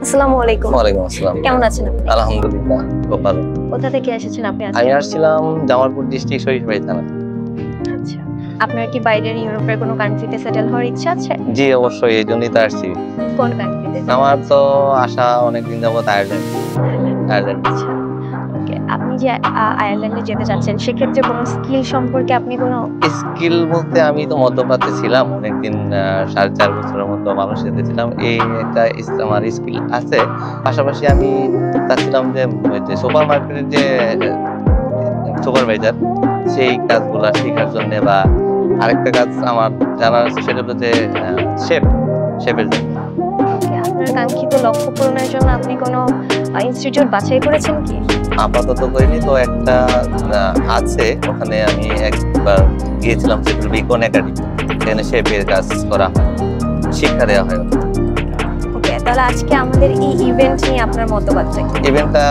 আসসালামু আলাইকুম। ওয়ালাইকুম আসসালাম। কেমন আছেন আপনি? আলহামদুলিল্লাহ, খুব ভালো। কোথা থেকে এসেছেন আপনি আজকে? আমি আসছিলাম জামালপুর ডিস্ট্রিক্ট সরিষাবাড়ি থানা। আচ্ছা। আপনার কি বাইরের ইউরোপের কোনো কান্ট্রিতে সেটেল হওয়ার ইচ্ছা আছে? জি, অবশ্যই এইজন্যই তো আসছি। কোন কান্ট্রিতে? আমার তো আসা অনেকদিন যাবত আয়ারল্যান্ড। আয়ারল্যান্ড। আচ্ছা। ওকে। আপনি যে আয়ারল্যান্ডে যেতে চাচ্ছেন সেক্ষেত্রে কোনো স্কিল সম্পর্কে আপনি কোনো স্কিল বলতে আমি তো মধ্যপ্রাচ্যে ছিলাম অনেকদিন, ৪.৫ বছরের মতো মালয়েশিয়াতে ছিলাম। এই একটা আমার স্কিল আছে। পাশাপাশি আমি চাচ্ছিলাম যে ওই যে সুপার মার্কেটের যে সুপারভাইজার সেই কাজগুলা শেখার জন্যে বা আরেকটা কাজ আমার জানার আছে সেটা হলো যে শেফের জন্য। ওকে, আপনার কাঙ্ক্ষিত লক্ষ্য পূরণের জন্য আপনি কোনো ইনস্টিটিউট বাছাই করেছেন কি? আপাতত করিনি তো একটা আছে ওখানে আমি একবার গিয়েছিলাম সেটা হলো বিকন একাডেমি। সেখানে শেফের কাজ করা হয়, শিক্ষা দেওয়া হয়। ওকে, তাহলে আজকে আমাদের এই ইভেন্ট নিয়ে আপনার মতবাদটা কি? ইভেন্টটা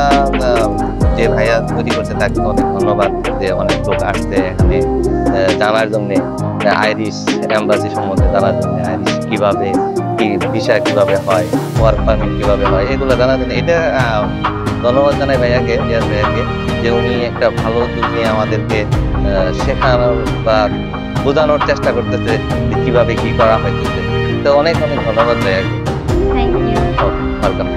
যে ভাইয়া তৈরি করছে তাকে অনেক ধন্যবাদ, যে অনেক লোক আসছে এখানে জানার জন্য, আইরিশ এম্বাসি সম্বন্ধে জানার জন্য, আইরিশ কিভাবে কি ভিসা কিভাবে হয়, ওয়ার্ক পারমিট কিভাবে হয়, এগুলো জানার জন্য। এটা ধন্যবাদ জানাই ভাইয়াকে, রিয়াজ ভাইয়াকে, যে উনি একটা ভালো উদ্যোগ নিয়ে আমাদেরকে শেখানোর বা বোঝানোর চেষ্টা করতেছে যে কিভাবে কি করা হইতেছে। তো অনেক অনেক ধন্যবাদ ভাইয়াকে। Thank you. ওয়েলকাম।